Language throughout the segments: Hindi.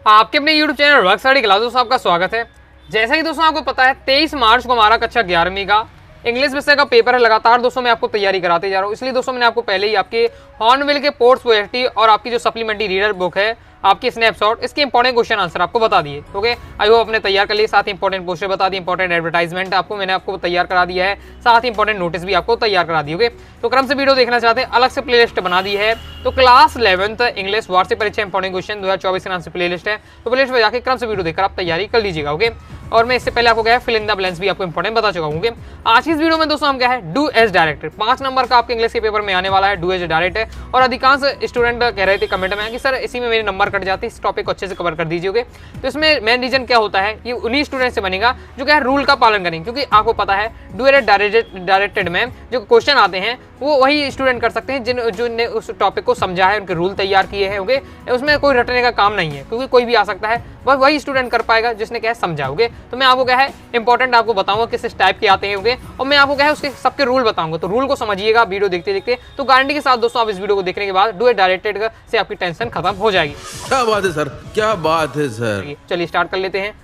आपके अपने YouTube channel work study class दोस्तों आपका स्वागत है। जैसा कि दोस्तों आपको पता है 23 मार्च को हमारा कक्षा 11वीं का इंग्लिश विषय का पेपर है। लगातार दोस्तों मैं आपको तैयारी कराते जा रहा हूँ, इसलिए दोस्तों मैंने आपको पहले ही आपके हॉर्नबिल के पोर्ट्स पोएट्री और आपकी जो सप्लीमेंट्री रीडर बुक है आपकी स्नैपशॉट, इसके इंपॉर्टेंट क्वेश्चन आंसर आपको बता दिए। ओके, आई होप अपने तैयार कर लिए, साथ ही इंपॉर्टेंट पोस्टर बता दिए, इंपॉर्टेंट एडवर्टाइजमेंट आपको मैंने आपको तैयार करा दिया है, साथ ही इंपॉर्टेंट नोटिस भी आपको तैयार करा दिए। ओके, तो क्रम से वीडियो देखना चाहते हैं, अलग से प्लेलिस्ट बना दी है। तो क्लास 11th इंग्लिश वार्षिक परीक्षा इंपॉर्टेंट क्वेश्चन 2024 के नाम से प्लेलिस्ट है, तो प्लेलिस्ट में जाकर क्रम से वीडियो देखकर आप तैयारी कर लीजिएगा। ओके, और मैं इससे पहले आपको क्या है फिल इन द ब्लैंक्स भी आपको इंपॉर्टेंट बता चुका हूँ। आज की इस वीडियो में दोस्तों हम क्या है डू एज डायरेक्टेड 5 नंबर का आपके इंग्लिश के पेपर में आने वाला है। डू एज डायरेक्ट है और अधिकांश स्टूडेंट कह रहे थे कमेंट में कि सर इसी में मेरे नंबर कट जाते, इस टॉपिक को अच्छे से कवर कर दीजिए। तो इसमें मेन रीजन क्या होता है, ये उन्हीं स्टूडेंट से बनेगा जो क्या है रूल का पालन करेंगे, क्योंकि आपको पता है डू एज डायरेक्टेड में जो क्वेश्चन आते हैं वो वही स्टूडेंट कर सकते हैं जिनने उस टॉपिक को समझा है, उनके रूल तैयार किए हैं। ओके, उसमें कोई रटने का काम नहीं है, क्योंकि कोई भी आ सकता है, बस वही स्टूडेंट कर पाएगा जिसने क्या है समझा। ओके, तो मैं आपको क्या है इंपॉर्टेंट आपको बताऊंगा किस टाइप के आते हैं। ओके, और मैं आपको क्या है उसके सबके रूल बताऊंगा, तो रूल को समझिएगा वीडियो देखते देखते। तो गारंटी के साथ दोस्तों आप इस वीडियो को देखने के बाद डू एज डायरेक्टेड से आपकी टेंशन खत्म हो जाएगी। क्या बात है सर, क्या बात है सर। चलिए स्टार्ट कर लेते हैं।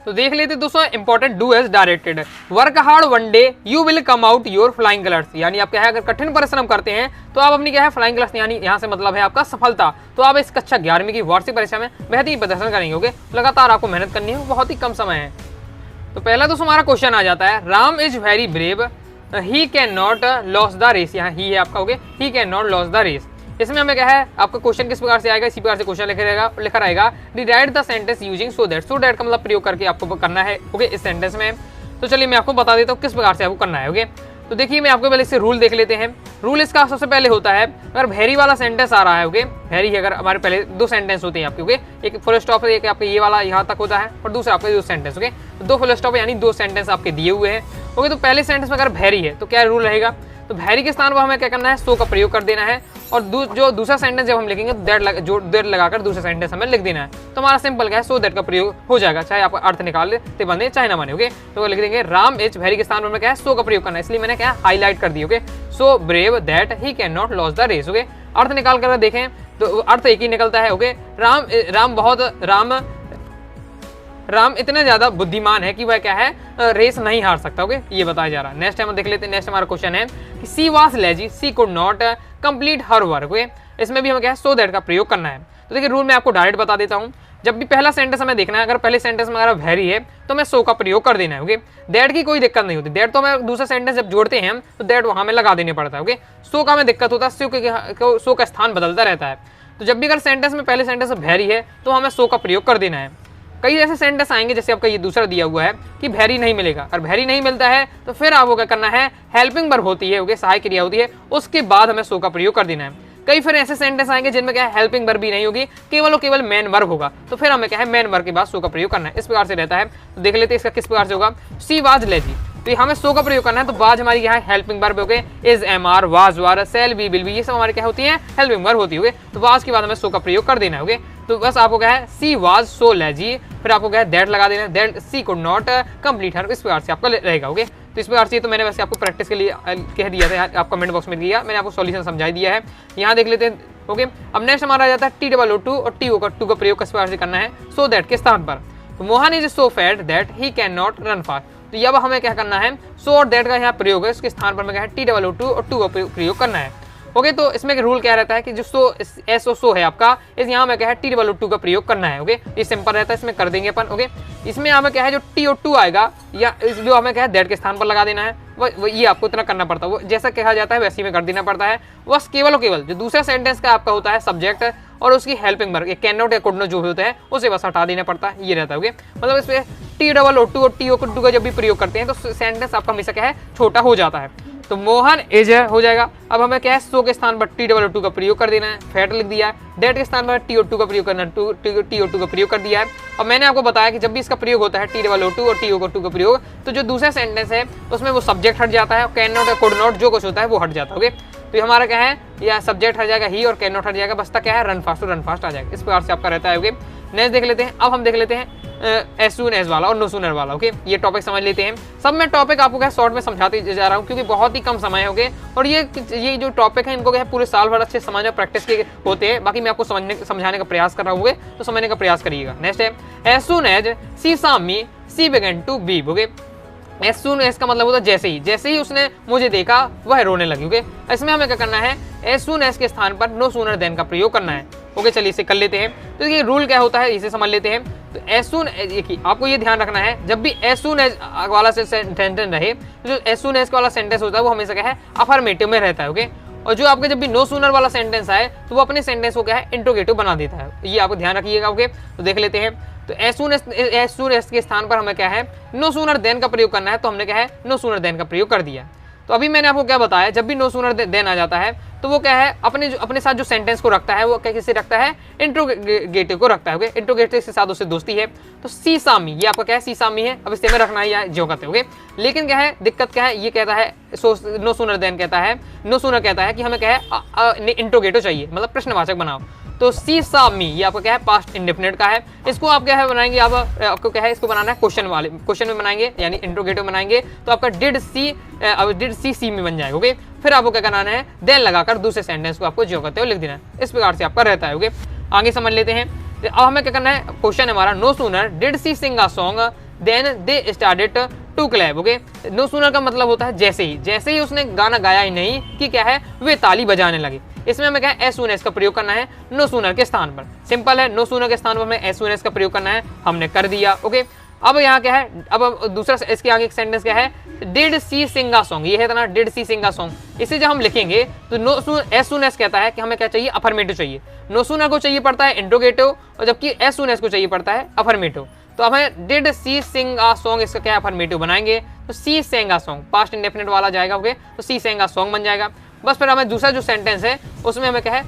तो देख लेते दोस्तों important do as directed. Work hard one day you will come out your flying colours, यानी आप क्या है अगर कठिन परिश्रम करते हैं तो आप अपनी क्या है फ्लाइंग कलर्स, यानी यहाँ से मतलब है आपका सफलता। तो आप इस कक्षा 11वीं की वार्षिक परीक्षा में बेहतरीन प्रदर्शन करेंगे। ओके, लगातार आपको मेहनत करनी है, बहुत ही कम समय है। तो पहला दोस्तों हमारा क्वेश्चन आ जाता है, Ram is very brave he can not loss the race. यहाँ ही है आपका। Okay, he can not loss the race. इसमें हमें क्या है आपका क्वेश्चन किस प्रकार से आएगा, इसी प्रकार से क्वेश्चन लिखा रहेगा derive the sentence using so that. So that का मतलब प्रयोग करके आपको करना है। ओके, इस सेंटेंस में तो चलिए मैं आपको बता देता हूँ किस प्रकार से आपको करना है। ओके, तो देखिए मैं आपको पहले इससे रूल देख लेते हैं। रूल इसका सबसे पहले होता है, अगर वेरी वाला सेंटेंस आ रहा है, ओके वेरी है, अगर हमारे पहले 2 सेंटेंस होते हैं आपके, ओके एक फुल स्टॉप है, एक आपका ये वाला यहाँ तक होता है और दूसरा आपका 2 सेंटेंस। ओके, तो 2 फुल स्टॉप यानी 2 सेंटेंस आपके दिए हुए हैं। ओके, तो पहले सेंटेंस में अगर वेरी है तो क्या रूल रहेगा, तो वेरी के स्थान पर हमें क्या करना है सो का प्रयोग कर देना है, और जो दूसरा सेंटेंस जब हम लिखेंगे दैट लगाकर दूसरा सेंटेंस हमें लिख देना है। तो हमारा सिंपल क्या है सो दैट का प्रयोग हो जाएगा, चाहे आप अर्थ निकालते बने चाहे ना बने। ओके, तो लिख देंगे राम इज वेरी के स्थान पर क्या है सो का प्रयोग करना है, इसलिए मैंने क्या हाईलाइट कर दी। Okay, so brave that he can not loss the race. Okay, अर्थ निकाल कर देखें तो अर्थ एक ही निकलता है। ओके, राम इतने ज्यादा बुद्धिमान है कि वह क्या है रेस नहीं हार सकता। ओके, ये बताया जा रहा है। नेक्स्ट हम देख लेते हैं। नेक्स्ट हमारा क्वेश्चन है कि she was lazy she could not complete her work. Okay, इसमें भी हमें क्या है सो दैट का प्रयोग करना है। तो देखिए रूल मैं आपको डायरेक्ट बता देता हूँ। जब भी पहला सेंटेंस हमें देखना है, अगर पहले सेंटेंस में अगर वेरी है तो हमें सो का प्रयोग कर देना है। ओके, दैट की कोई दिक्कत नहीं होती, दैट तो हमें दूसरा सेंटेंस जब जोड़ते हैं हम तो दैट वहां में लगा देने पड़ता है। ओके, सो का हमें दिक्कत होता है, सो का स्थान बदलता रहता है। तो जब भी अगर सेंटेंस में पहले सेंटेंस में वेरी है तो हमें सो का प्रयोग कर देना है। कई ऐसे सेंटेंस आएंगे जैसे आपका ये दूसरा दिया हुआ है कि वेरी नहीं मिलेगा, और वेरी नहीं मिलता है तो फिर आपको क्या करना है हेल्पिंग वर्ब होती है, ओके सहायक क्रिया होती है, उसके बाद हमें सो का प्रयोग कर देना है। कई फिर ऐसे सेंटेंस आएंगे जिनमें क्या है हेल्पिंग वर्ब भी नहीं होगी, केवल और केवल मेन वर्ब होगा, तो फिर हमें क्या है मेन वर्ब के बाद सो का प्रयोग करना है। इस प्रकार से रहता है। तो देख लेते हैं इसका किस प्रकार से होगा। सी वाज लेजी, तो हमें सो का प्रयोग करना है। तो बाज हमारी क्या है हेल्पिंग वर्ब हो गए, is am are was were shall be will be, ये सब हमारी क्या होती है हेल्पिंग वर्ब होती है। तो वाज के बाद हमें सो का प्रयोग कर देना है। तो बस आपको क्या है सी वाज सो लेजी, फिर आपको क्या है दैट लगा देना है, that she could not complete her, इस प्रकार से आपका रहेगा। ओके, तो इस प्रकार से तो मैंने वैसे आपको प्रैक्टिस के लिए कह दिया था, आप कमेंट बॉक्स में दिया, मैंने आपको सॉल्यूशन समझा दिया है। यहाँ देख लेते हैं। ओके, अब नेक्स्ट हमारा आ जाता है TOO और TO का प्रयोग किस प्रकार से करना है सो दैट के स्थान पर। तो Mohan is so fat that he can not run fast, तो अब हमें क्या करना है सो और दैट का यहाँ प्रयोग है, उसके स्थान पर हमें क्या है TOO और टू का प्रयोग करना है। ओके, तो इसमें रूल क्या रहता है कि जो सो है आपका, इस यहाँ में क्या है TOO का प्रयोग करना है। ओके, ये सिंपल रहता है, इसमें कर देंगे अपन। ओके, इसमें हमें क्या है जो TOO आएगा या जो हमें क्या है दैट के स्थान पर लगा देना है, वो ये आपको इतना करना पड़ता है, वो जैसा कहा जाता है वैसे में कर देना पड़ता है। बस केवल और केवल जो दूसरा सेंटेंस का आपका होता है सब्जेक्ट और उसकी हेल्पिंग वर्ब, कैन नॉट या कुड नॉट जो भी होता है उसे बस हटा देना पड़ता है, ये रहता है। ओके, मतलब इस पे TOO और TOO का जब भी प्रयोग करते हैं तो सेंटेंस आपका हमेशा क्या है छोटा हो जाता है। तो मोहन इज हो जाएगा। अब हमें क्या है सो के स्थान पर TOO का प्रयोग कर देना है, फैट लिख दिया है, दैट के स्थान पर TOO का प्रयोग करना है, TOO का प्रयोग कर दिया है। और मैंने आपको बताया कि जब भी इसका प्रयोग होता है TOO और TOO का प्रयोग, तो जो दूसरा सेंटेंस है उसमें वो सब्जेक्ट हट जाता है, कैन नॉट या कुड नॉट जो कुछ होता है वो हट जाता है। ओके, तो ये हमारा क्या है, या सब्जेक्ट हट जाएगा ही और कैन नॉट हट जाएगा, बसता क्या है रन फास्ट, तो रन फास्ट आ जाएगा। इस प्रकार से आपका रहता है। ओके, नेक्स्ट देख लेते हैं। अब हम देख लेते हैं एज सून एज वाला और नो सूनर वाला। ओके, ये टॉपिक समझ लेते हैं। सब मैं टॉपिक आपको क्या शॉर्ट में समझाते जा रहा हूँ क्योंकि बहुत ही कम समय हो गए, और ये जो टॉपिक है इनको क्या पूरे साल भर अच्छे समझ में प्रैक्टिस के होते हैं। बाकी मैं आपको समझाने का प्रयास कर रहा हूँ, तो समझने का प्रयास करिएगा। नेक्स्ट है as soon as she saw me she began to weep। Okay, as soon as का मतलब होता है जैसे ही उसने मुझे देखा वह रोने लगी। ओके, इसमें हमें क्या करना है, एज सून एज के स्थान पर नो सूनर देन का प्रयोग करना है। ओके, चलिए इसे कर लेते हैं। तो देखिए रूल क्या होता है इसे समझ लेते हैं। तो एज सून एज, आपको ये ध्यान रखना है जब भी एज सून एज वाला सेंटेंस रहे, तो जो एज सून एज वाला सेंटेंस होता है वो हमेशा क्या है अफर्मेटिव में रहता है। ओके, और जो आपके जब भी नो सूनर वाला सेंटेंस आए तो वो अपने सेंटेंस को क्या है इंट्रोगेटिव बना देता है। ये आपको ध्यान रखिएगा। ओके, तो देख लेते हैं। तो एज सून एज के स्थान पर हमें क्या है नो सूनर देन का प्रयोग करना है, तो हमने क्या है नो सूनर देन का प्रयोग कर दिया। तो अभी मैंने आपको क्या बताया, जब भी नो सूनर देन आ जाता है तो वो क्या है अपने साथ जो सेंटेंस को रखता है वो क्या किसे रखता है इंट्रोगेटिव को रखता है। ओके, इंट्रोगेटिव के साथ उससे दोस्ती है। तो सी saw me ये आपका क्या है सी saw me है, अब इसे में रखना है या जो कहते हैं। ओके, लेकिन क्या है दिक्कत क्या है, ये कहता है नो सूनर देन कहता है, नो सूनर कहता है कि हमें क्या है इंट्रोगेटिव चाहिए, मतलब प्रश्नवाचक बनाओ। तो सी saw me ये आपका क्या है पास्ट इंडेफिनिट का है। इसको आप क्या है बनाएंगे, आपको क्या है इसको बनाना है क्वेश्चन में बनाएंगे, यानी इंट्रोगेटिव बनाएंगे। तो आपका डिड सी सी में बन जाएगा। ओके, फिर आपको क्या करना है देन लगाकर दूसरे सेंटेंस को आपको जो कहते हो लिख देना है। इस प्रकार से आपका रहता है। ओके, आगे समझ लेते हैं। अब हमें क्या करना है, क्वेश्चन है हमारा no sooner did she sing a song then they started to clap. Okay, no sooner का मतलब होता है जैसे ही उसने गाना गाया ही नहीं कि क्या है वे ताली बजाने लगे। इसमें हमें क्या है एज सून एज का प्रयोग करना है नो सूनर के स्थान पर। सिंपल है, नो सूनर के स्थान पर हमें एज सून एज का प्रयोग करना है, हमने कर दिया। ओके, अब यहाँ क्या है, अब दूसरा इसके आगे एक सेंटेंस क्या है did she sing a song, ये है ना did she sing a song. इसे जब हम लिखेंगे तो no soon as soon as कहता है कि हमें क्या चाहिए अफर्मेटिव चाहिए, नो सूनर को चाहिए पड़ता है इंट्रोगेटिव, और जबकि एज सून एज को चाहिए पड़ता है अफर्मेटिव। तो हमें did she sing a song इसका क्या अफर्मेटिव बनाएंगे, तो सी Seng a song past indefinite वाला जाएगा। ओके, तो सी सेंग अ सॉन्ग बन जाएगा। बस फिर हमें दूसरा जो सेंटेंस है उसमें हमें क्या है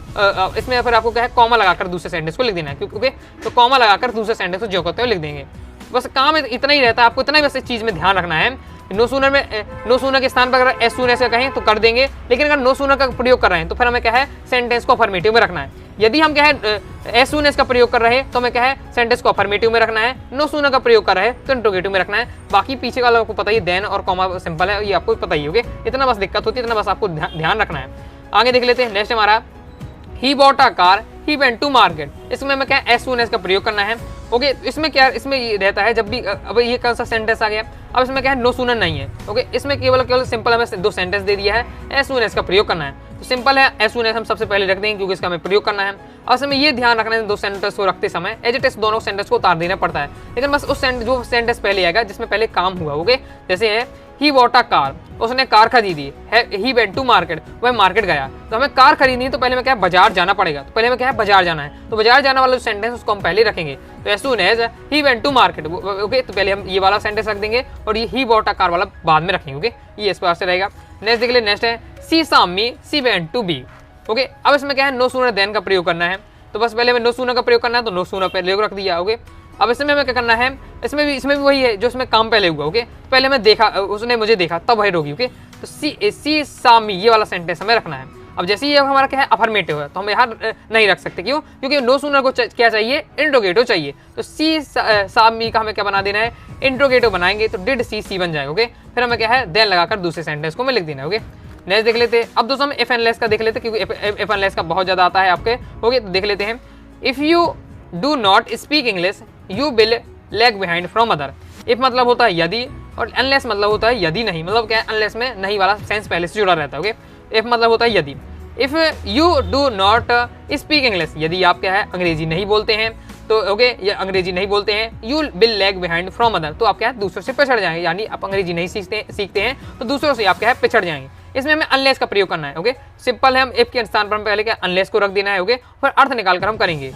इसमें फिर आपको क्या है कॉमा लगाकर दूसरे सेंटेंस को लिख देना है, क्योंकि ओके तो कॉमा लगाकर दूसरे सेंटेंस को जो करते हो लिख देंगे। बस काम इतना ही रहता है, आपको इतना ही बस इस चीज़ में ध्यान रखना है। नो सूनर के स्थान पर अगर एज सून एज का कहें तो कर देंगे, लेकिन अगर नो सूनर का प्रयोग कर रहे हैं तो फिर हमें क्या है सेंटेंस को अफर्मेटिव में रखना है। यदि हम क्या है एज सून एज का प्रयोग कर रहे हैं तो हमें क्या है सेंटेंस को अफर्मेटिव में रखना है, नो सूनर का प्रयोग कर रहे हैं तो इंट्रोगेटिव में रखना है। बाकी पीछे वाला आपको पता ही देन और कॉमा सिंपल है, ये आपको पता ही होगा। इतना बस दिक्कत होती है, इतना बस आपको ध्यान रखना है। आगे देख लेते हैं। नेक्स्ट हमारा he bought a car he went to market. इसमें हमें क्या एज सून एज का प्रयोग करना है। ओके, इसमें क्या इसमें ये रहता है जब भी अब ये कौन सा सेंटेंस आ गया, अब इसमें क्या है नो सूनर नहीं है। ओके, इसमें केवल सिंपल हमें दो सेंटेंस दे दिया है, एज सून एज का प्रयोग करना है। तो सिंपल है, एज सून एज हम सबसे पहले रख देंगे क्योंकि इसका हमें प्रयोग करना है। और इसमें ये ध्यान रखना है दो सेंटेंस को रखते समय एज इट इज दोनों सेंटेंस को उतार देना पड़ता है, लेकिन बस उस जो सेंटेंस पहले आएगा जिसमें पहले काम हुआ। ओके, जैसे है ही बॉट अ कार, उसने कार खरीदी है। ही वेंट टू मार्केट, वह मार्केट गया। तो हमें कार खरीदनी है तो पहले में क्या है बाजार जाना पड़ेगा, तो पहले में क्या है बाजार जाना है, तो बाजार जाने वाला जो सेंटेंस उसको हम पहले रखेंगे। तो as soon as he went to market, okay, तो पहले हम ये वाला सेंटेंस रख देंगे और ये ही बॉट अ कार वाला बाद में रखेंगे। ओके, ये इस प्रकार से रहेगा। नेक्स्ट देख ले, नेक्स्ट है she saw me she went to be. Okay, अब इसमें क्या है नो सूनर देन का प्रयोग करना है, तो बस पहले हमें नो सूनर का प्रयोग करना है तो नो सूनर पहले रख दिया। ओके, अब इसमें हमें क्या करना है, इसमें भी वही है जो इसमें काम पहले हुआ। ओके, पहले हमें देखा, उसने मुझे देखा तब वही होगी। ओके, तो सी saw me ये वाला सेंटेंस हमें रखना है। अब जैसे ये हमारा क्या है अफर्मेटिव है तो हम यहाँ नहीं रख सकते, क्यों? क्योंकि नो सूनर को क्या चाहिए इंट्रोगेटिव चाहिए। तो सी saw me का हमें क्या बना देना है इंट्रोगेटिव बनाएंगे, तो डिड सी बन जाएगा। ओके, फिर हमें क्या है देन लगाकर दूसरे सेंटेंस को हमें लिख देना है। ओके, नेक्स्ट देख लेते हैं। अब दोस्तों हम इफ एंड लेस का देख लेते हैं क्योंकि इफ एंड लेस का बहुत ज़्यादा आता है आपके। ओके, तो देख लेते हैं। If you do not speak English you will lag behind from other. If मतलब होता है यदि, और अनलेस मतलब होता है यदि नहीं, मतलब क्या है अनलेस में नहीं वाला सेंस पहले से जुड़ा रहता है। ओके, इफ मतलब होता है यदि। If you do not speak English, यदि आप क्या है अंग्रेजी नहीं बोलते हैं तो ओके, ये अंग्रेजी नहीं बोलते हैं, you will lag behind from other, तो आप क्या है दूसरों से पिछड़ जाएंगे, यानी आप अंग्रेजी नहीं सीखते हैं तो दूसरों से आप क्या है पिछड़ जाएंगे। इसमें हमें अनलेस का प्रयोग करना है। ओके, सिंपल है, हम इफ के स्थान पर हम पहले क्या अनलेस को रख देना है। ओके, फिर अर्थ निकाल कर हम करेंगे।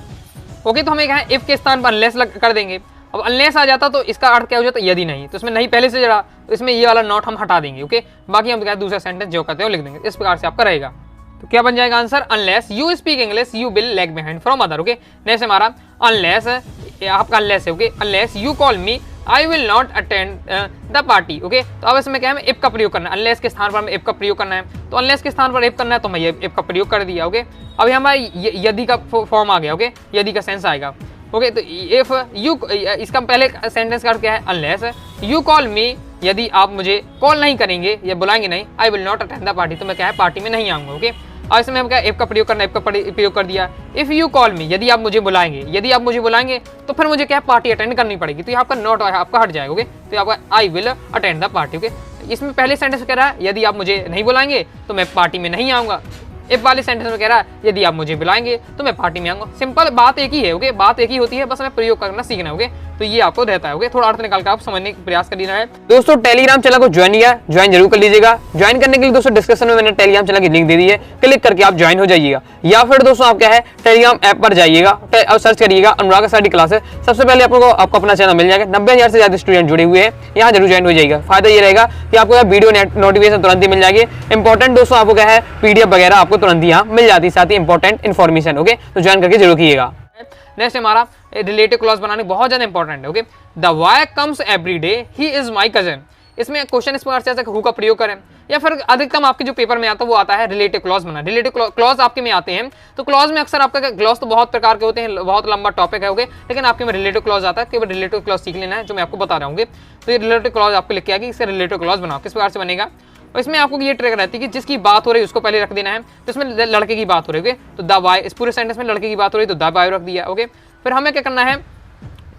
ओके, तो हमें क्या है इफ के स्थान पर अनलेस कर देंगे। अब अनलेस आ जाता तो इसका अर्थ क्या हो जाता यदि नहीं, तो इसमें नहीं पहले से जरा, तो इसमें ये वाला नॉट हम हटा देंगे। ओके, बाकी हम क्या दूसरा सेंटेंस जो करते हो लिख देंगे। इस प्रकार से आपका रहेगा। तो क्या बन जाएगा answer, unless you speak English you will lag behind from other. Okay, next हमारा अनलेस, आपका अनलेस है। Okay, unless you call me I will not attend the party. Okay, तो अब इसमें क्या है, इफ का प्रयोग करना है, अनलेस के स्थान पर हमें इफ का प्रयोग करना है, तो अनलेस के स्थान पर इफ करना है तो मैं ये इफ का प्रयोग कर दिया। ओके, अभी हमारा यदि का फॉर्म आ गया। ओके, यदि का सेंस आएगा। ओके, तो इफ यू, इसका पहले सेंटेंस का अर्थ क्या है, अनलेस यू कॉल मी, यदि आप मुझे कॉल नहीं करेंगे या बुलाएंगे नहीं, I will not attend the party, तो मैं क्या है पार्टी में नहीं आऊंगा। ओके, और इसमें हम क्या इफ का प्रयोग करना, इफ का प्रयोग कर दिया। इफ यू कॉल मी, यदि आप मुझे बुलाएंगे, यदि आप मुझे बुलाएंगे तो फिर मुझे क्या पार्टी अटेंड करनी पड़ेगी, तो यहाँ आपका नॉट आपका हट जाएगा। ओके, तो आपका I will attend the party. Okay, इसमें पहले सेंटेंस कह रहा है यदि आप मुझे नहीं बुलाएंगे तो मैं पार्टी में नहीं आऊंगा। इफ वाले सेंटेंस में कह रहा है यदि आप मुझे बुलाएंगे तो मैं पार्टी में आऊंगा। सिंपल बात एक ही है। ओके, बात एक ही होती है, बस हमें प्रयोग करना सीखना है। ओके, तो ये आपको रहता है। ओके, थोड़ा अर्थ निकाल कर आप समझने का प्रयास कर लेना है। दोस्तों टेलीग्राम चैनल को ज्वाइन किया, ज्वाइन जरूर कर लीजिएगा। ज्वाइन करने के लिए दोस्तों डिस्क्रिप्शन में मैंने टेलीग्राम चैनल की लिंक दे दी है, क्लिक करके आप ज्वाइन हो जाइएगा। या फिर दोस्तों आप क्या है टेलीग्राम ऐप पर जाइएगा और सर्च करिएगा अनुराग स्टडी क्लासेस, सबसे पहले आपको अपना चैनल मिल जाएगा। 90,000 से ज्यादा स्टूडेंट जुड़े हुए हैं, यहाँ जरूर ज्वाइन हो जाइएगा। फायदा ये रहेगा कि आपको वीडियो नोटिफिकेशन तुरंत ही मिल जाएगी। इंपॉर्टेंट दोस्तों आपको क्या है पीडीएफ वगैरह आपको तुरंत ही यहाँ मिल जाती है, साथ ही इंपॉर्टेंट इन्फॉर्मेशन। ओके, तो ज्वाइन करके जरूर कीजिएगा। नेक्स्ट हमारा रिलेटिव क्लॉज बनाने बहुत ज्यादा इंपॉर्टेंट है। Okay, the boy comes every day, he is my cousin. इसमें क्वेश्चन इस प्रकार से हु का प्रयोग करें, या फिर अधिकतम आपके जो पेपर में आता है वो आता है रिलेटिव क्लॉज बना। रिलेटिव क्लॉज आपके में आते हैं, तो क्लॉज में अक्सर आपका क्लॉज तो बहुत प्रकार के होते हैं, बहुत लंबा टॉपिक है। ओके, लेकिन आपके में रिलेटिव क्लॉज आता है, केवल रिलेटिव क्लॉज सीख लेना है जो मैं आपको बता रहा हूँ। तो ये रिलेटिव क्लॉज आपको लिख के आएगी, इसका रिलेटिव क्लॉज बनाओ। किस प्रकार से बनेगा, और इसमें आपको ये ट्रिक रहती है कि जिसकी बात हो रही है उसको पहले रख देना है। तो इसमें लड़के की बात हो रही है, तो द वाई, इस पूरे सेंटेंस में लड़के की बात हो रही है तो द वाई रख दिया। ओके, फिर हमें क्या करना है,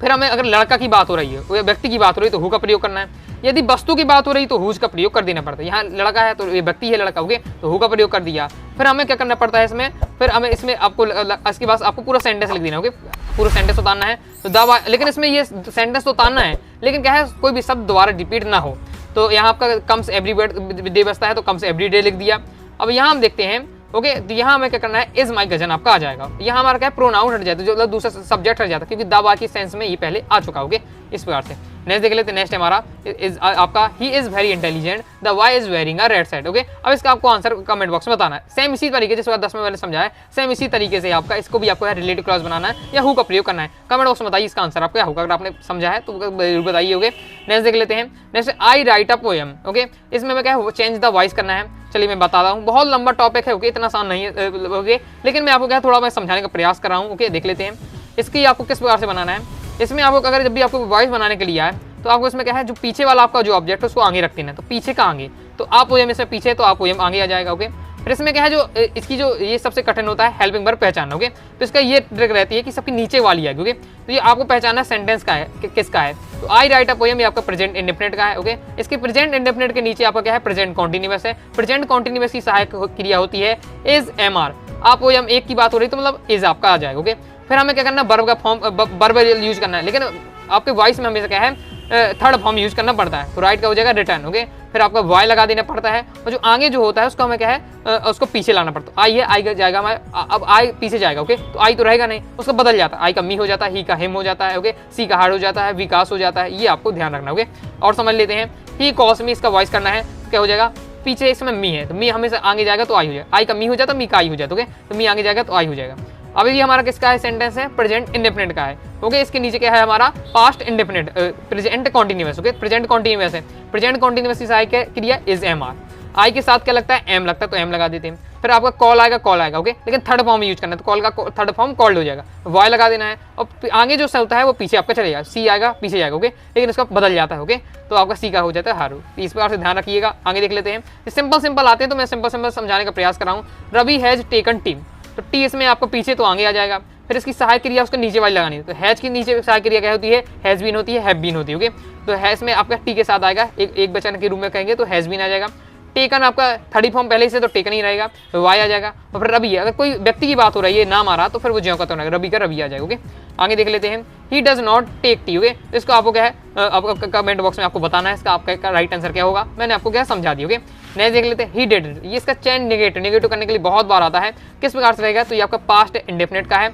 फिर हमें अगर लड़का की बात हो रही है, व्यक्ति की बात हो रही है तो हु का प्रयोग करना है। यदि वस्तु की बात हो रही है तो हुज का प्रयोग कर देना पड़ता है। यहाँ लड़का है तो ये व्यक्ति है लड़का, ओके, तो हु का प्रयोग कर दिया। फिर हमें क्या करना पड़ता है इसमें, फिर हमें इसमें आपको इसके बाद आपको पूरा सेंटेंस लिख देना। ओके, पूरा सेंटेंस उतारना है तो द, लेकिन इसमें ये सेंटेंस तो उतारना है, लेकिन क्या है कोई भी शब्द दोबारा रिपीट ना हो। तो यहाँ आपका कम्स एवरी डे बचता है तो कम्स एवरी डे लिख दिया। अब यहाँ हम देखते हैं। ओके, तो यहाँ हमें क्या करना है, इज माई कजन आपका आ जाएगा। यहाँ हमारा क्या है प्रोनाउन हट जाता है, जो दूसरा सब्जेक्ट हट जाता है, क्योंकि द वाई की सेंस में ये पहले आ चुका। ओके, इस प्रकार से नेक्स्ट देख लेते हैं। नेक्स्ट हमारा इज आपका he is very intelligent, the boy is wearing a red shirt. Okay, अब इसका आपको आंसर कमेंट बॉक्स में बताना है। सेम इसी तरीके से 10 में मैंने समझाया, सेम इसी तरीके से आपका इसको भी आपको रिलेटिव क्लॉज बनाना है या हु का प्रयोग करना है। कमेंट बॉक्स में बताइए इसका आंसर आपको क्या होगा, अगर आपने समझा है तो जरूर बताइए। ओके, नेक्स्ट देख लेते हैं। Next I right a poem. Okay, इसमें मैं क्या है चेंज द वॉइस करना है। चलिए मैं बता रहा हूँ, बहुत लंबा टॉपिक है। ओके, इतना आसान नहीं है। ओके, लेकिन मैं आपको क्या थोड़ा मैं समझाने का प्रयास कर रहा हूँ। ओके, देख लेते हैं इसकी आपको किस प्रकार से बनाना है। इसमें आपको अगर जब भी आपको वॉइस बनाने के लिए आए तो आपको इसमें क्या है, जो पीछे वाला आपका जो ऑब्जेक्ट है उसको आगे रख देना है। तो पीछे का आगे, तो आप पोएम इसमें पीछे, तो आप पोएम आगे आ जाएगा। ओके, फिर इसमें क्या है, जो इसकी जो ये सबसे कठिन होता है हेल्पिंग वर्ब पहचानना। ओके, तो इसका ये ट्रिक रहती है कि सबकी नीचे वाली आएगी। ओके, तो ये आपको पहचानना सेंटेंस का है कि किसका है। तो आई राइट अ पोएम ये आपका प्रेजेंट इंडेफिनिट का है। ओके, इसके प्रेजेंट इंडेफिनिट के नीचे आपका क्या है, प्रेजेंट कॉन्टिन्यूअस है। प्रेजेंट कॉन्टिन्यूअस की सहायक क्रिया होती है इज एम आर। आप पोएम एक की बात हो रही तो मतलब इज आपका आ जाएगा। ओके, फिर हमें क्या करना है, वर्ब का फॉर्म वर्ब यूज करना है, लेकिन आपके वॉइस में हमेशा क्या है थर्ड फॉर्म यूज करना पड़ता है। तो राइट का हो जाएगा रिटर्न। ओके, फिर आपका वाई लगा देना पड़ता है, और जो आगे जो होता है उसको हमें क्या है उसको पीछे लाना पड़ता है। आई है, आई जाएगा अब आई पीछे जाएगा। ओके, तो आई तो रहेगा नहीं, उसको बदल जाता है। आई का मी हो जाता है, ही का हिम हो जाता है। ओके, सी का हार्ड हो जाता है, विकास हो जाता है। ये आपको ध्यान रखना। ओके, और समझ लेते हैं ही कॉस मी, इसका वॉइस करना है तो क्या हो जाएगा, पीछे इसमें मी है तो मी हमेशा आगे जाएगा तो आई हो जाएगा। आई का मी हो जाता है, मी का आई हो जाता है। ओके, तो मी आगे जाएगा तो आई हो जाएगा। अब ये हमारा किसका है सेंटेंस है, प्रेजेंट इंडेफिनिट का है। ओके, इसके नीचे क्या है हमारा past indefinite, present continuous. Okay, present continuous है। प्रेजेंट कॉन्टिन्यूअस की सहायक क्रिया इज एम आर। आई के साथ क्या लगता है, एम लगता है तो एम लगा देते हैं। फिर आपका कॉल आएगा, कॉल आएगा। ओके, लेकिन थर्ड फॉर्म यूज करना है तो कॉल का थर्ड फॉर्म कॉल्ड हो जाएगा, वाई लगा देना है। और आगे जो होता है वो पीछे आपका चलेगा, सी आएगा पीछे जाएगा। ओके, लेकिन उसका बदल जाता है। ओके, तो आपका सी का हो जाता है हारू। इस प्रकार से ध्यान रखिएगा। आगे देख लेते हैं। सिंपल आते हैं तो मैं सिंपल समझाने का प्रयास कर रहा हूँ। रवि हैज टेकन टीम, तो टी इसमें आपको पीछे तो आगे आ जाएगा। फिर इसकी सहायक क्रिया उसको नीचे वाली लगानी है, तो हैज की नीचे सहायक क्रिया क्या होती है, हैज बीन होती है, हैव बीन होती है। ओके, तो हैज में आपका टी के साथ आएगा, एक वचन के रूप में कहेंगे तो हैज बीन आ जाएगा। टेकन आपका थर्ड फॉर्म पहले से तो टेकन ही रहेगा, तो वाई आ जाएगा। और फिर रवि, अगर कोई व्यक्ति की बात हो रही है नाम आ रहा तो फिर वो ज्यों का तो रहेगा, रवि का रवि आ जाएगा। ओके, आगे देख लेते हैं। He does not take tea. Okay, इसको आपको क्या है आपको कमेंट बॉक्स में आपको बताना है इसका आपका राइट आंसर क्या होगा, मैंने आपको क्या समझा दिया। ओके, नेक्स्ट देख लेते हैं। ही डिड, ये इसका चेन नेगेटिव करने के लिए बहुत बार आता है। किस प्रकार से रहेगा, तो ये आपका पास्ट इंडेफिनिट का है।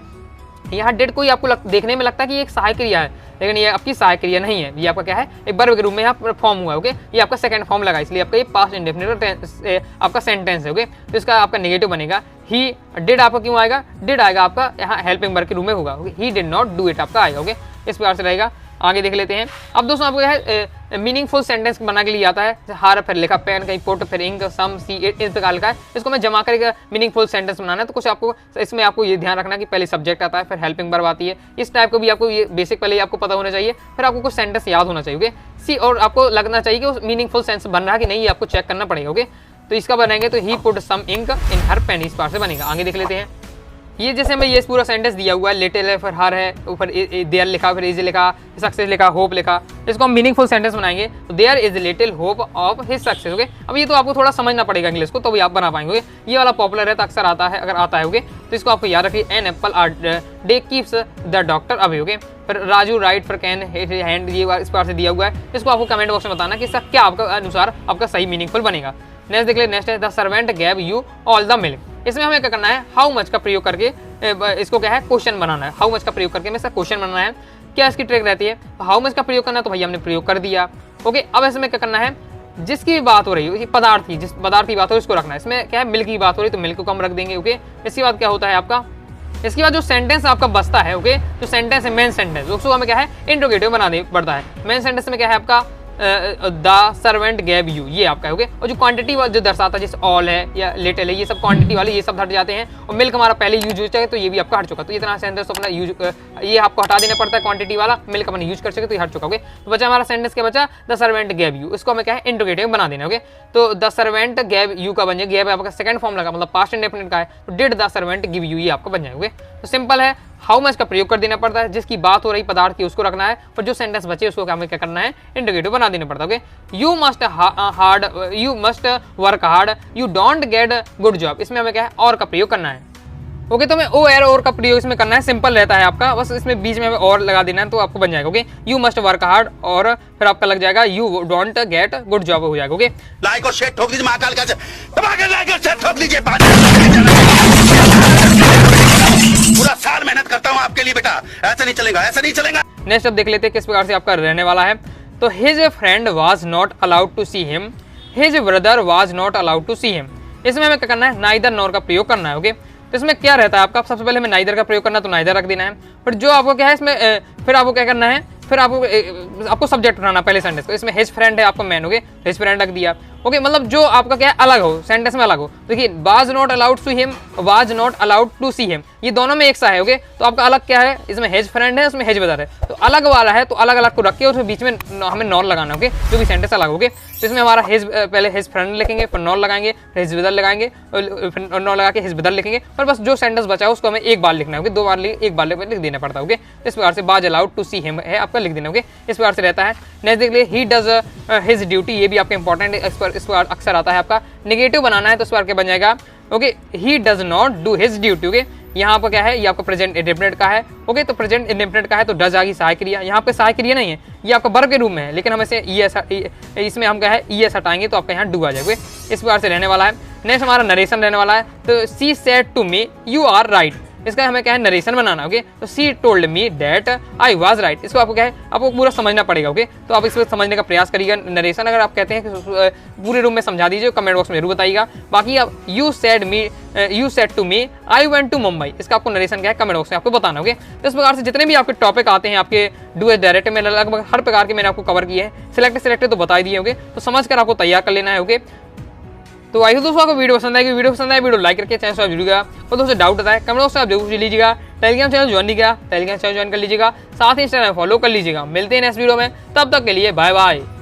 यहाँ डेड कोई आपको देखने में लगता है कि ये एक सहायक क्रिया है, लेकिन ये आपकी सहायक क्रिया नहीं है। ये आपका क्या है, एक वर्ब के रूप में यहाँ फॉर्म हुआ है। ओके, ये आपका सेकंड फॉर्म लगा, इसलिए आपका ये पास्ट इंडेफिनिट आपका सेंटेंस है। ओके, तो इसका आपका नेगेटिव बनेगा। ही डिड आपका क्यों आएगा, डिड आएगा आपका यहाँ हेल्पिंग वर्ब के रूप में होगा। Okay, he did not do it आपका आएगा। ओके, इस प्रकार से रहेगा। आगे देख लेते हैं। अब दोस्तों आपको है मीनिंगफुल सेंटेंस बनाने के लिए आता है, हार फिर लिखा पेन, कहीं पुट फिर इंक, सम, सी, इस प्रकार का है। इसको मैं जमा कर मीनिंगफुल सेंटेंस बनाना है। तो कुछ आपको इसमें आपको ये ध्यान रखना कि पहले सब्जेक्ट आता है, फिर हेल्पिंग वर्ब आती है। इस टाइप को भी आपको ये बेसिक पहले आपको पता होना चाहिए, फिर आपको कुछ सेंटेंस याद होना चाहिए। सी, और आपको लगना चाहिए कि वो मीनिंगफुल सेंस बन रहा है कि नहीं, ये आपको चेक करना पड़ेगा। ओके, तो इसका बनाएंगे तो ही पुट सम इंक इन हर पेन, इस पार्ट से बनेगा। आगे देख लेते हैं। ये जैसे हमें ये पूरा सेंटेंस दिया हुआ है, लिटिल है, फिर हर है, ऊपर देयर लिखा, फिर इज लिखा, सक्सेस लिखा, होप लिखा। इसको हम मीनिंगफुल सेंटेंस बनाएंगे तो there is little hope of his success. Okay, अब ये तो आपको थोड़ा समझना पड़ेगा इंग्लिश को, तो भी आप बना पाएंगे। ये वाला पॉपुलर है तो अक्सर आता है, अगर आता है ओके, तो इसको आपको याद रखिए। An apple a day keeps the doctor away. Okay, फिर राजू राइट फॉर कैन हैंड, ये इस पार से दिया हुआ है। इसको आपको कमेंट बॉक्स में बताना कि इसका क्या आपका अनुसार आपका सही मीनिंगफुल बनेगा। नेक्स्ट देख ले, नेक्स्ट है the servant gave you all the milk. इसमें हमें क्या करना है, हाउ मच का प्रयोग करके इसको क्या है क्वेश्चन बनाना है। हाउ मच का प्रयोग करके हमें इसका क्वेश्चन बनाना है। क्या इसकी ट्रिक रहती है, हाउ मच का प्रयोग करना, तो भाई हमने प्रयोग कर दिया। ओके, अब इसमें क्या करना है, जिसकी बात हो रही है पदार्थ की, जिस पदार्थ की बात हो रही है उसको रखना है। इसमें क्या है, मिल्क की बात हो रही है तो मिल्क को हम रख देंगे। ओके, इसके बाद क्या होता है आपका, इसके बाद जो सेंटेंस आपका बचता है, ओके, जो सेंटेंस है मेन सेंटेंस, उसको हमें क्या है इंट्रोगेटिव बनाना पड़ता है। मेन सेंटेंस में क्या है आपका द सर्वेंट गैव यू, ये आपका है। ओके, और जो क्वांटिटी जो दर्शाता है जैसे ऑल है या लिटिल है, ये सब क्वांटिटी वाले ये सब हट जाते हैं। और मिल्क हमारा पहले यूज हो चुका, तो ये भी आपका हट चुका। तो इतना सेंटेंस अपना यूज, ये आपको हटा देना पड़ता है क्वांटिटी वाला, मिल्क अपने यूज कर सके तो ये हट चुका। ओके, तो बचा हमारा सेंटेंस क्या बचा, द सर्वेंट गैव यू, इसको हमें क्या है इंट्रोगेटिव बना देना। ओके, तो द सर्वेंट गैव यू का बन जाए, गैव आपका सेकंड फॉर्म लगा, मतलब पास्ट इंडेफिनिट का है, तो did the servant give you, ये आपका बन जाएगा। तो सिंपल है, हाउ मच का प्रयोग कर देना पड़ता है, जिसकी बात हो रही पदार्थ की उसको रखना है, और जो सेंटेंस बचे उसको हमें क्या करना है इंट्रोगेटिव बना देना पड़ता है। Okay, you must work hard, you don't get good job, इसमें हमें क्या है और का प्रयोग करना है। ओके, तो हमें ओ एर और का प्रयोग इसमें करना है, सिंपल रहता है आपका, बस इसमें बीच में हमें और लगा देना है तो आपको बन जाएगा। Okay, you must work hard, और फिर आपका लग जाएगा you don't get good job हो जाएगा। ओके, लाइक और शेयर ठोक दीजिए, महाकाल का लाइक और शेयर ठोक दीजिए। पूरा साल मेहनत करता हूँ आपके लिए बेटा, ऐसा नहीं चलेगा, ऐसा नहीं चलेगा। नेक्स्ट अब देख लेते हैं किस प्रकार से आपका रहने वाला है। तो his friend was not allowed to see him, his brother was not allowed to see him. इसमें हमें क्या करना है, नाइदर नॉर का प्रयोग करना है। ओके, तो इसमें क्या रहता है आपका, सबसे पहले हमें नाइदर का प्रयोग करना है तो नाइदर रख देना है। फिर जो आपको क्या है इसमें फिर आपको क्या करना है, फिर आपको सब्जेक्ट बनाना पहले सेंटेंस को। इसमें हिज फ्रेंड है आपका मैन, ओके, हिज फ्रेंड रख दिया। ओके, मतलब जो आपका क्या है अलग हो, सेंटेंस में अलग हो। देखिए, was not allowed to him, was not allowed to see him, ये दोनों में एक सा है। ओके, तो आपका अलग क्या है, इसमें हिज फ्रेंड है, उसमें हिज ब्रदर है, तो अलग वाला है तो अलग अलग को रख के उसमें बीच में हमें नॉर लगाना। ओके, जो भी सेंटेंस अलग। ओके, तो इसमें हमारा हिज, पहले हिज फ्रेंड लिखेंगे, फिर नॉर लगाएंगे, फिर हिज ब्रदर लगाएंगे, फिर नॉर लगा के हिज ब्रदर लिखेंगे। पर बस जो सेंटेंस बचा है उसको हमें एक बार लिखना है। ओके, दो बार एक बार लिख देना पड़ता है। ओके, इस प्रकार से was allowed to see him है आपका लिख देना। ओके, इस प्रकार से रहता है। नेक्स्ट देख लीजिए, ही डज हिज ड्यूटी, ये भी आपका इंपॉर्टेंट है, इस पर अक्सर आता है आपका नेगेटिव बनाना है तो इस बार क्या बन जाएगा। Okay, he does not do his duty. Okay, यहाँ पर क्या है, ये आपका प्रेजेंट इंडेफिनिट का है। ओके, तो प्रेजेंट इंडेफिनिट का है तो डज आ गई सहायक क्रिया, यहाँ पे सहायक क्रिया नहीं है, ये आपका वर्ब के रूप में है, लेकिन हम इसे इसमें हम क्या है ईएस हटाएंगे तो आपका यहाँ डू आ जाएगा। इस प्रकार से रहने वाला है। नेक्स्ट हमारा नरेशन रहने वाला है। तो she said to me you are right, इसका हमें क्या है नरेशन बनाना। ओके, तो she told me that I was right, इसको आपको क्या है आपको पूरा समझना पड़ेगा। ओके, तो आप इसको समझने का प्रयास करिएगा। नरेशन अगर आप कहते हैं कि पूरे रूम में समझा दीजिए, कमेंट बॉक्स में जरूर बताइएगा। बाकी आप you said to me I went to Mumbai, इसका आपको नरेशन क्या है कमेंट बॉक्स में आपको बताना। ओके, तो इस प्रकार से जितने भी आपके टॉपिक आते हैं आपके डू एज डायरेक्ट में, लगभग हर प्रकार के मैंने आपको कवर किए हैं। सिलेक्टेड तो बता दिए। ओके, तो समझ कर आपको तैयार कर लेना है। ओके, तो आई दोस्तों आपको वीडियो पसंद आएगी, वीडियो लाइक करके चैनल से जुड़िएगा, और दोस्तों डाउट आता है कमेंट बॉक्स में आप जरूर लीजिएगा। टेलीग्राम चैनल ज्वाइन नहीं किया, टेलीग्राम चैनल ज्वाइन कर लीजिएगा, साथ ही इंस्टाग्राम फॉलो कर लीजिएगा। मिलते हैं नेक्स्ट वीडियो में, तब तक के लिए बाय बाय।